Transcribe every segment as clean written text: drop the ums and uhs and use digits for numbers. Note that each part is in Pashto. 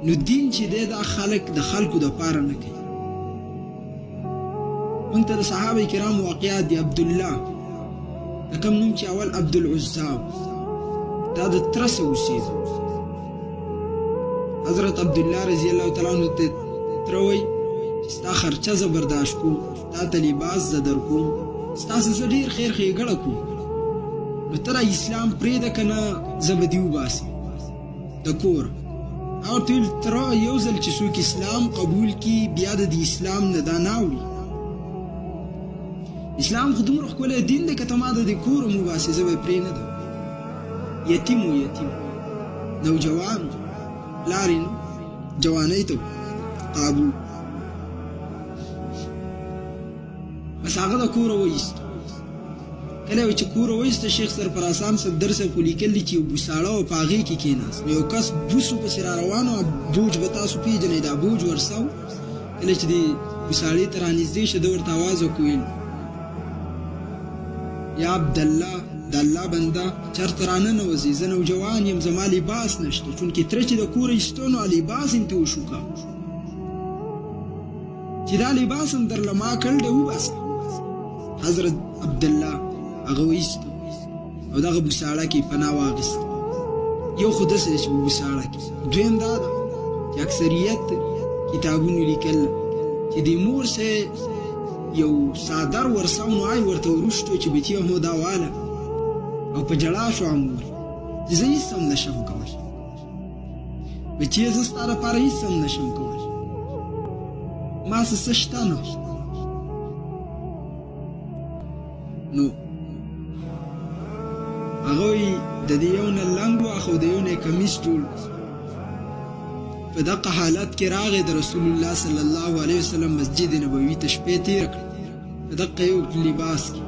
نو دین چې دی دا خلک د خلکو دپاره نه کوي. موږ ته د صحابه کرام واقعات دي. عبدالله د کوم نوم چې اول عبدالعزا دا د تره سه اوسېده. حضرت عبدالله رضی الله تعالی عنه ته تره وایي چې ستا خرچه زه برداشت کوم، تا ته لباس زه در کوم، ستاسې زه ډېر خیر ښېګړه کوم، نو تره اسلام پرېږده که نه زه به دې وباسم د کور. هغه ورته ویل تره یو ځل چې څوک اسلام قبول کي بیا د دې اسلام نه دا نه اوړي. اسلام خو دومره ښکلی دین دی که ته ما د دې کور هم وباسې زه به یې پرېنږدم. یتیم و یتیم نوجوان پلار یې جوانۍ ته قابو. بس هغه د کوره وایسته. کله چې کوره وایسته شیخ سرفرازان صاحب درس خو لیکل دي چې یو بوساړه و په هغې کې کېناست. نو یو کس بوس پسې را روان و، بوج به تاسو پېژنئ دا بوج ورسو. کله چې دې بوساړې ته رانږدې شه ده ورته اواز وکړو یا عبدالله د الله بنده چېرته راننوځې، زه نوجوان یم زما لباس نشته. چونکې تره چې د کوره ایستو نو لباس یې ته وشوکه چې دا لباس هم درله ما کړ دی وباسه. حضرت عبدالله هغه وایستو او دغه بوساړه کې پناه واخیسته. یو خو داسې دی چې په بوساړه کې. دویم دا ده چې اکثریت کتابونو لیکل چې د مور سه یو څادر ورسو نو آی ورته وروشتو چې بچیه مو دا واله او په جړا شو امور چې زه هېڅ هم نشم کولی. بچیه زه ستا لپاره هېڅ هم نشم کولی، ما څه شته نه. نو هغوی د دې یو نه لنګ واخه او د یو نه یې کمیس جوړ. په دغه حالت کې راغی د رسول الله صلی الله علیه وسلم مسجد نبوي ته شپې تېره کړې په دغه یو لباس کې.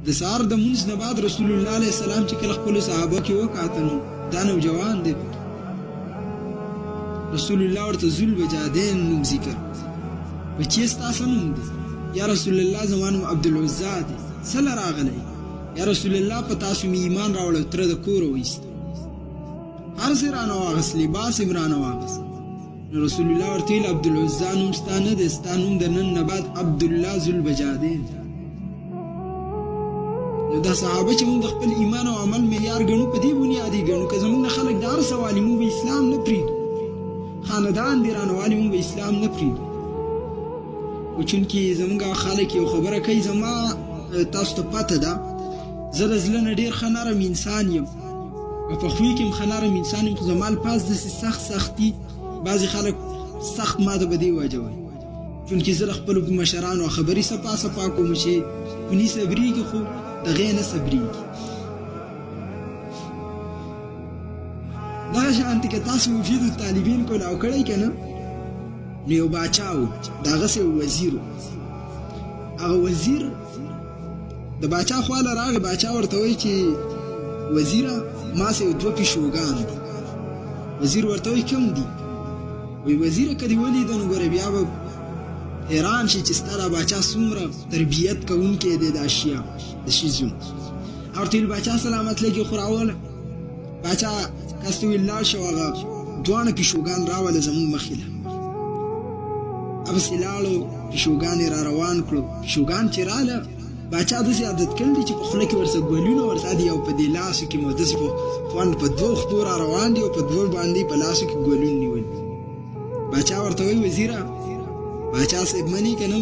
د سهار د مونځ نه بعد رسول الله علیه السلام چې کله خپلو صحابه کې وکاته نو دا نوجوان دی. رسول الله ورته ذوالوجادین نوم ذکر. بچیه ستا څه نوم دی؟ یا رسول الله زما نوم عبدالعزا دی. څه له راغلی؟ یا رسول الله په تاسو مې ایمان راوړی او تره د کوره وایسته. هر څه رانه واغست، لباس یې رانه واغست. نو رسول الله ورته ویل عبدالعزا نوم ستا نه دی، ستا نوم د نن نه بعد عبدالله ذوالوجادین. نو دا صحابه چې موږ د خپل ایمان او عمل معیار ګڼو په دې بنیادي ګڼو که زموږ نه خلک د هر څه والي موږ به اسلام نه پرېږدو، خاندان دې رانه والي موږ به اسلام نه پرېږدو. خو چونکې زموږ خلک یو خبره کوي، زما تاسو ته پته ده زه د زړه نه ډېر ښه نرم انسان یم او په خوی کې هم ښه نرم انسان یم، خو زما الفاظ داسې سختي بعضې خلک سخت ما ته په دې وجه وایي چونکې زه د خپلو مشرانو خبرې سپا کوم چې ونې صبرېږي خو دغې نه صبرېږي. دغه شانتې که تاسو مفید الطالبین کولاو کړی که نه، نو یو باچا و، د هغسې وزیر و. هغه وزیر د باچا خواله راغی. باچا ورته وایي چې وزیره ما سه یو دوه پیشوګان دي. وزیر ورته وایي کوم دي؟ وایي وزیره که دې ولیده نو ګوره بیا به حیران شي چې ستا دا باچا څومره تربیت کوونکی دی د اشیا د شیزو. ورته ویل باچا سلامت لګي خو راوله. باچا کس ته ویل لاړ شه هغه دواړه پیشوګان راوله زموږ مخې له. هغسې لاړو، پیشوګان یې را روان کړو. پیشوګان چې راله باچا داسې عادت کړی دی چې په خوله کې ورسه ګلونه ورته دي او په دې لاسو کې مو داسې په خوند په دوو خپو را روان دي او په دوو باندې په لاسو کې ګلون نیولي. باچا ورته وایي وزیره باچا صاحب مني که نه